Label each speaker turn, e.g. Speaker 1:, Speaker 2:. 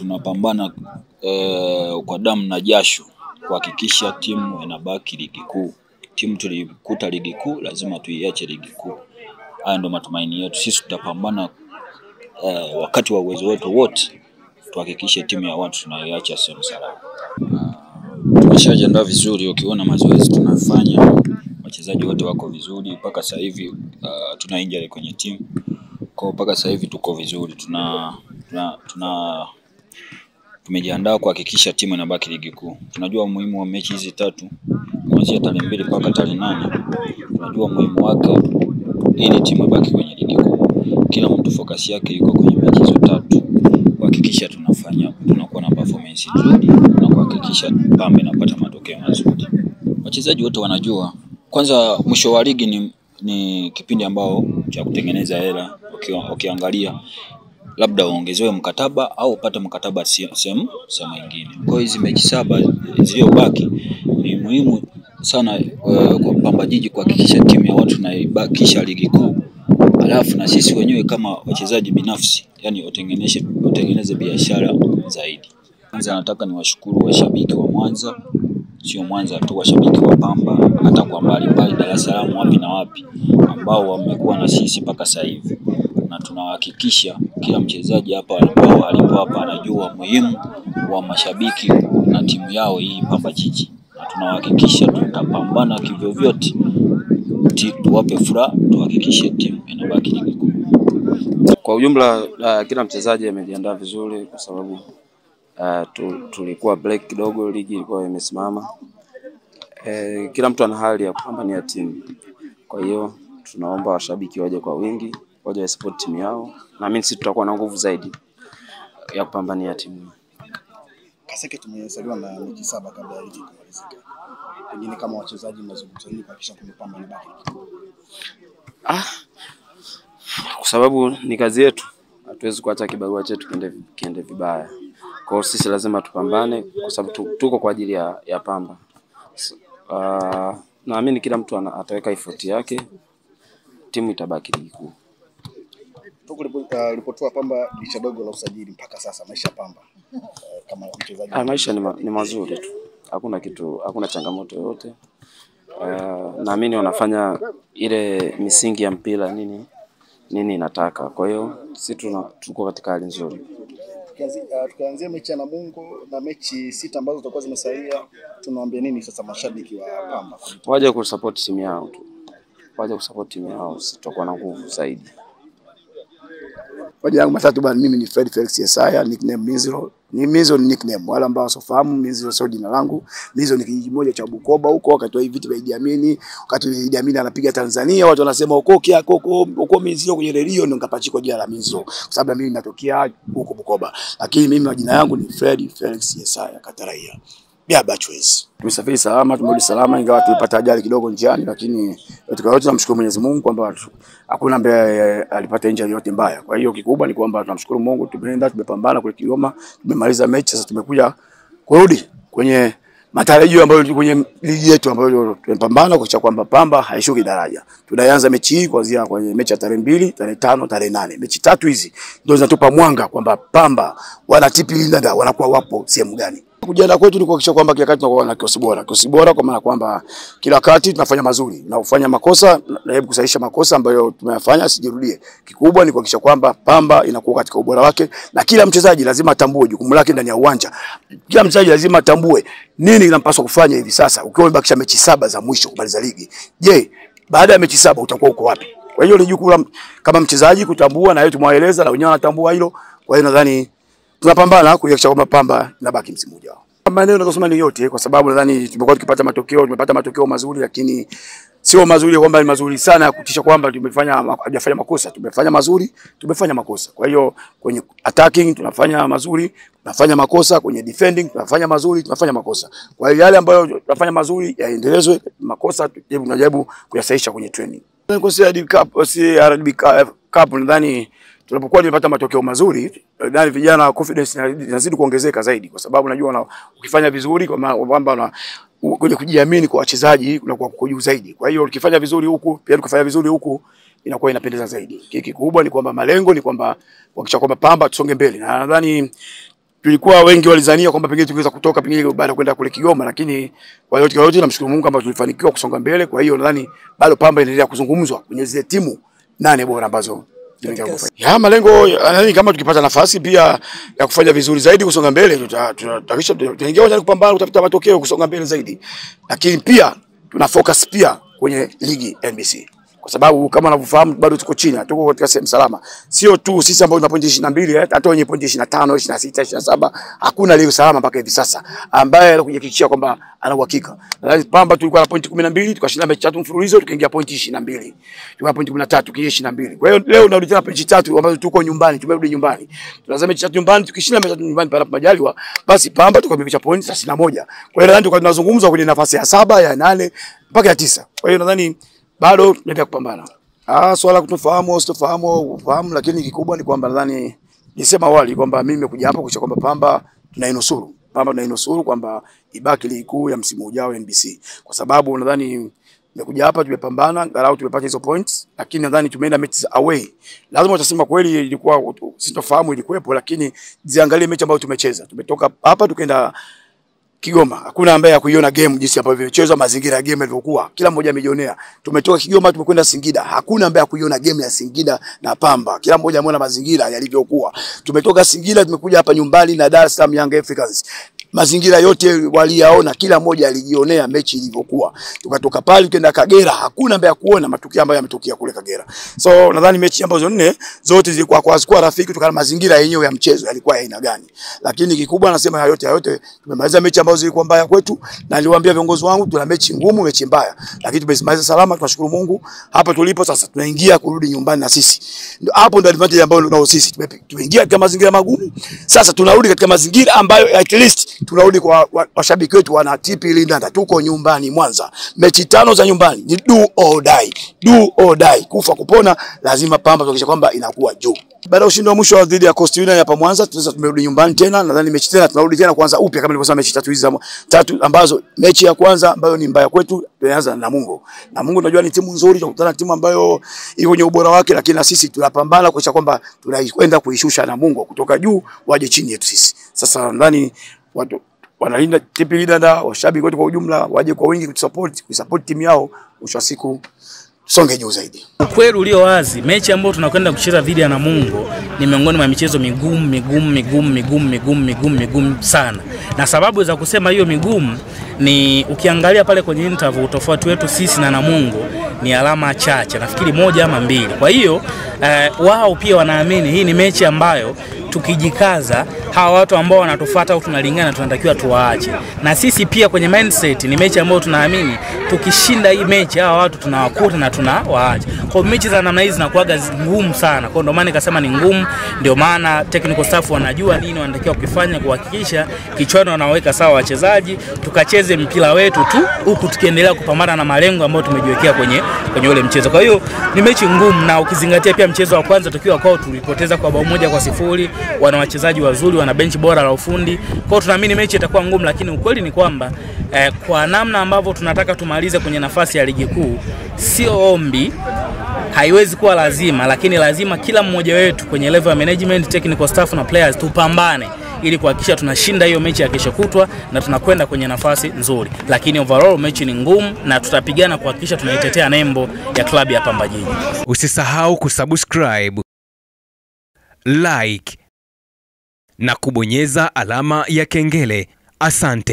Speaker 1: tunapambana kwa damu na jasho kuhakikisha timu inabaki ligi kuu. Timu tulikuta ligi kuu, lazima tuiache ligi kuu. Haya ndio matumaini yetu. Sisi tutapambana wakati wa uwezo wetu wote tuhakikishe timu ya watu tunaiacha sehemu salama. Tumeshajiandaa vizuri, ukiona mazoezi tunafanya, wachezaji wote wako vizuri mpaka sasa hivi. Tuna injury kwenye timu. Kwa mpaka sasa hivi tuko vizuri. Tumejiandaa kuhakikisha timu inabaki ligi kuu. Tunajua umuhimu wa mechi hizi 3 kuanzia tarehe 2 mpaka tarehe 8. Tunajua umuhimu wake ili timu ibaki kwenye ligi kuu. Kila mtu focus yake yuko kwenye mechi hizo 3. Kuhakikisha tunakuwa na performance nzuri na kuhakikisha Pamba inapata matokeo mazuri. Wachezaji wote wanajua kwanza mwisho wa ligi ni kipindi ambao cha kutengeneza hela. Ukiangalia labda uongezewe mkataba au upate mkataba sehemu nyingine. Kwa hizi mechi 7 zilizobaki ni muhimu sana kwa Pamba Jiji kuhakikisha timu ya watu naibakisha ligi kuu. Alafu na sisi wenyewe kama wachezaji binafsi, yani utengeneze biashara zaidi. Kwanza nataka niwashukuru washabiki wa Mwanza, sio Mwanza tu, washabiki wa Pamba hata kwa mbali Dar es Salaam wapi na wapi ambao wamekuwa na sisi mpaka sasa hivi. Na tunahakikisha kila mchezaji hapa alipo hapa anajua muhimu wa mashabiki na timu yao hii Pamba Jiji. Na tunahakikisha tutapambana kivyo vyote tuwape furaha, tuhakikishe timu inabaki ligi kuu.
Speaker 2: Kwa ujumla kila mchezaji amejiandaa vizuri kwa sababu tulikuwa break kidogo, ligi ilikuwa imesimama. Kila mtu ana hali ya kupambania timu. Kwa hiyo tunaomba washabiki waje kwa wingi, waje support timu yao. Na mimi sisi tutakuwa na nguvu zaidi ya kupambania timu.
Speaker 3: Kaseke tumesaliwa na mechi 7 kabla ya ligi kumalizika. Pengine kama wachezaji mnazungumza nini kuhakikisha kwamba inabaki ligi kuu?
Speaker 2: Kwa sababu ni kazi yetu. Hatuwezi kuacha kibarua chetu kiende vibaya. Kwa hiyo sisi lazima tupambane kwa sababu tuko kwa ajili ya Pamba. Naamini kila mtu ataweka effort yake, timu itabaki ligi kuu.
Speaker 3: Ulipotoa Pamba dirisha dogo la usajili mpaka sasa maisha Pamba kama mchezaji?
Speaker 2: Maisha ni mazuri tu. Hakuna changamoto yoyote. Naamini wanafanya ile misingi ya mpira nini inataka. Kwa hiyo sisi tuko katika hali nzuri.
Speaker 3: Tukianzia mechi ya Namungo na mechi 6 ambazo zitakuwa zimesalia, tunawaambia nini sasa mashabiki wa Pamba?
Speaker 2: Waje kusupport timu yao tu. Waje kusupport timu yao, tutakuwa na nguvu zaidi.
Speaker 4: Waje yangu matatu bwana, mimi ni Fred Felix Yesaya, nickname Mizero. Mizero ni nickname, wala ambao wasofahamu Mizero sio jina langu. Mizero ni kijiji moja cha Bukoba huko, wakati wa vita vya Idi Amin. Wakati Idi Amin anapiga Tanzania, watu wanasema uko Mizero kwenye redio, ndio nikapachikwa jina la Mizero kwa sababu mimi natokea huko Bukoba. Lakini mimi majina yangu ni Fred Felix Yesaya Kataraia. Bachwezi. Tumesafiri salama, tumerudi salama, ingawa tulipata ajali kidogo njiani, lakini katika yote tunamshukuru Mwenyezi Mungu kwamba hakuna ambaye alipata injury yote mbaya. Kwa hiyo kikubwa ni kwamba tunamshukuru Mungu, tumeenda tumepambana kule Kigoma, tumemaliza mechi, sasa tumekuja kurudi kwenye matarajio ambayo kwenye ligi yetu ambayo tumepambana kuhakikisha kwamba Pamba haishuki daraja. Tunaanza mechi hii kuanzia kwenye mechi ya tarehe 2, tarehe 5, tarehe 8. Mechi 3 hizi ndio zinatupa mwanga kwamba Pamba wana TP Linda wanakuwa wapo sehemu gani. Kujiandaa kwetu ni kuhakikisha kwamba kila wakati tunakuwa na kikosi bora. Kikosi bora kwa maana kwamba kila wakati tunafanya mazuri na kufanya makosa na hebu kusahihisha makosa ambayo tumeyafanya sijirudie. Kikubwa ni kuhakikisha kwamba Pamba inakuwa katika ubora wake na kila mchezaji lazima atambue jukumu lake ndani ya uwanja. Kila mchezaji lazima atambue nini inampaswa kufanya hivi sasa. Ukiwa umebakisha mechi 7 za mwisho kumaliza ligi, je, baada ya mechi 7 utakuwa uko wapi? Kwa hiyo ni jukumu kama mchezaji kutambua, na yeye tumwaeleza na wenyewe wanatambua hilo. Kwa hiyo nadhani tunapambana kuhakikisha kwamba Pamba inabaki msimu ujao. Maneno tunasema ni yote kwa sababu nadhani tumekuwa tukipata matokeo mazuri, lakini sio mazuri kwamba ni mazuri sana kutisha kwamba hajafanya makosa. Tumefanya mazuri, tumefanya makosa. Kwa hiyo kwenye attacking tunafanya mazuri, tunafanya makosa, kwenye defending tunafanya mazuri, tunafanya makosa. Kwa hiyo yale ambayo tunafanya mazuri yaendelezwe, makosa tunajaribu kuyasahihisha kwenye training. Kwa Cup nadhani tunapokuwa tumepata matokeo mazuri, ndani vijana confidence inazidi kuongezeka zaidi kwa sababu najua ukifanya vizuri kwamba kwenye kujiamini kwa wachezaji unakuwa kuko juu zaidi. Kwa hiyo ukifanya vizuri huku, pia tukifanya vizuri huku inakuwa inapendeza zaidi. Kikubwa ni kwamba malengo ni kwamba kuhakikisha kwamba Pamba tusonge mbele. Na nadhani tulikuwa wengi walizania kwamba pengine tungeweza kutoka pengine baada kwenda kule Kigoma, lakini kwa yote namshukuru Mungu kwamba tulifanikiwa kusonga mbele. Kwa hiyo nadhani bado Pamba inaendelea kuzungumzwa kwenye zile timu 8 bora ambazo ya malengo. Nadhani kama tukipata nafasi pia ya kufanya vizuri zaidi kusonga mbele, tutakisha tunaingia kwenye kupambana kutafuta matokeo kusonga mbele zaidi, lakini pia tuna focus pia kwenye ligi NBC, kwa sababu kama unavyofahamu bado tuko chini, tuko katika sehemu salama. Sio tu sisi ambao tuna pointi 22, hata wenye pointi 25, 26, 27, hakuna leo salama mpaka hivi sasa ambaye anakujihakikishia kwamba ana uhakika. Nadhani Pamba tulikuwa na pointi 12, tukashinda mechi 3 mfululizo, tukaingia pointi 22. Tulikuwa pointi 13, tukiingia 22. Kwa hiyo leo tunarudi tena pointi 3 ambazo tuko nyumbani, tumerudi nyumbani. Tunazama mechi 3 nyumbani, tukishinda mechi 3 nyumbani pale majaliwa, basi Pamba tukameficha pointi 31. Kwa hiyo nadhani tunazungumza kwenye nafasi ya 7, ya 8 mpaka ya 9. Kwa hiyo nadhani bado tunaendelea kupambana. Swala kutofahamu au ufahamu, lakini kikubwa ni kwamba nadhani nisema awali kwamba mimi nimekuja hapa kuhakikisha kwamba Pamba tunainusuru kwamba ibaki ligi kuu ya msimu ujao NBC. Kwa sababu nadhani nimekuja hapa tumepambana, angalau tumepata hizo points, lakini nadhani tumeenda mechi away. Lazima utasema kweli ilikuwa sitofahamu ilikuwepo, lakini ziangalie mechi ambayo tumecheza. Tumetoka hapa tukaenda Kigoma. Hakuna ambaye hakuiona game jinsi ambavyo imechezwa, mazingira ya game yalivyokuwa. Kila mmoja amejionea. Tumetoka Kigoma tumekwenda Singida. Hakuna ambaye hakuiona game ya Singida na Pamba. Kila mmoja ameona mazingira yalivyokuwa. Tumetoka Singida tumekuja hapa nyumbani na Dar es Salaam Young Africans. Mazingira yote waliyaona, kila mmoja alijionea mechi ilivyokuwa. Tukatoka pale tukaenda Kagera, hakuna ambaye kuona matukio ambayo yametokea kule Kagera. So nadhani mechi ambazo 4 zote zilikuwa kwa rafiki, kutokana na mazingira yenyewe ya mchezo yalikuwa ya aina gani. Lakini kikubwa nasema yote tumemaliza mechi ambazo zilikuwa mbaya kwetu, na niliwaambia viongozi wangu tuna mechi ngumu, mechi mbaya, lakini tumemaliza salama, tunashukuru Mungu. Hapa tulipo sasa tunaingia kurudi nyumbani na sisi. Hapo ndio advantage ambayo tunao sisi. Tumeingia katika mazingira magumu, sasa tunarudi katika mazingira ambayo at least tunarudi kwa washabiki wetu wana TP Linda. Tuko nyumbani Mwanza. Mechi 5 za nyumbani ni do or die. Do or die. Kufa kupona, lazima Pamba tuhakikisha kwamba inakuwa juu. Baada ya ushindi wa mwisho dhidi ya Coast Union hapa Mwanza, tunaweza tumerudi nyumbani tena. Nadhani mechi tena tunarudi tena kuanza upya kama nilivyosema, mechi 3 hizi 3 ambazo mechi ya kwanza ambayo ni mbaya kwetu tunaanza na Namungo. Namungo tunajua ni timu nzuri, tunakutana na timu ambayo iko kwenye ubora wake, lakini na sisi tunapambana kuhakikisha kwamba tunakwenda kuishusha Namungo kutoka juu waje chini yetu sisi. Sasa nadhani watu wanalinda TP Linda, washabiki wote kwa ujumla waje kwa wingi kusupport timu yao, mwisho wa siku songe juu zaidi.
Speaker 5: Ukweli ulio wazi, mechi ambayo tunakwenda kucheza dhidi ya Namungo ni miongoni mwa michezo migumu sana. Na sababu za kusema hiyo migumu ni ukiangalia pale kwenye interview, tofauti wetu sisi na Namungo ni alama chache, nafikiri 1 ama 2. Kwa hiyo wao pia wanaamini hii ni mechi ambayo tukijikaza hawa watu ambao wanatufuata au tunalingana tunatakiwa tuwaache. Na sisi pia kwenye mindset ni mechi ambayo tunaamini tukishinda hii mechi hawa watu tunawakuta na tunawaacha. Kwa mechi za namna hizi zinakuwa ngumu sana. Kwa ndio maana nikasema ni ngumu, ndio maana technical staff wanajua nini wanatakiwa kufanya kuhakikisha kichwani wanaweka sawa wachezaji, tukacheze mpira wetu tu huku tukiendelea kupambana na malengo ambayo tumejiwekea kwenye ule mchezo. Kwa hiyo ni mechi ngumu, na ukizingatia pia mchezo wa kwanza tukiwa kwao tulipoteza kwa bao 1-0, wana wachezaji wazuri, wana benchi bora la ufundi. Kwa hiyo tunaamini mechi itakuwa ngumu, lakini ukweli ni kwamba kwa namna ambavyo tunataka tumalize kwenye nafasi ya ligi kuu, sio ombi, haiwezi kuwa lazima, lakini lazima kila mmoja wetu kwenye level ya management, technical staff na players tupambane ili kuhakikisha tunashinda hiyo mechi ya kesho kutwa na tunakwenda kwenye nafasi nzuri. Lakini overall mechi ni ngumu na tutapigana kuhakikisha tunaitetea nembo ya klabu ya Pamba Jiji.
Speaker 6: Usisahau kusubscribe, like na kubonyeza alama ya kengele. Asante.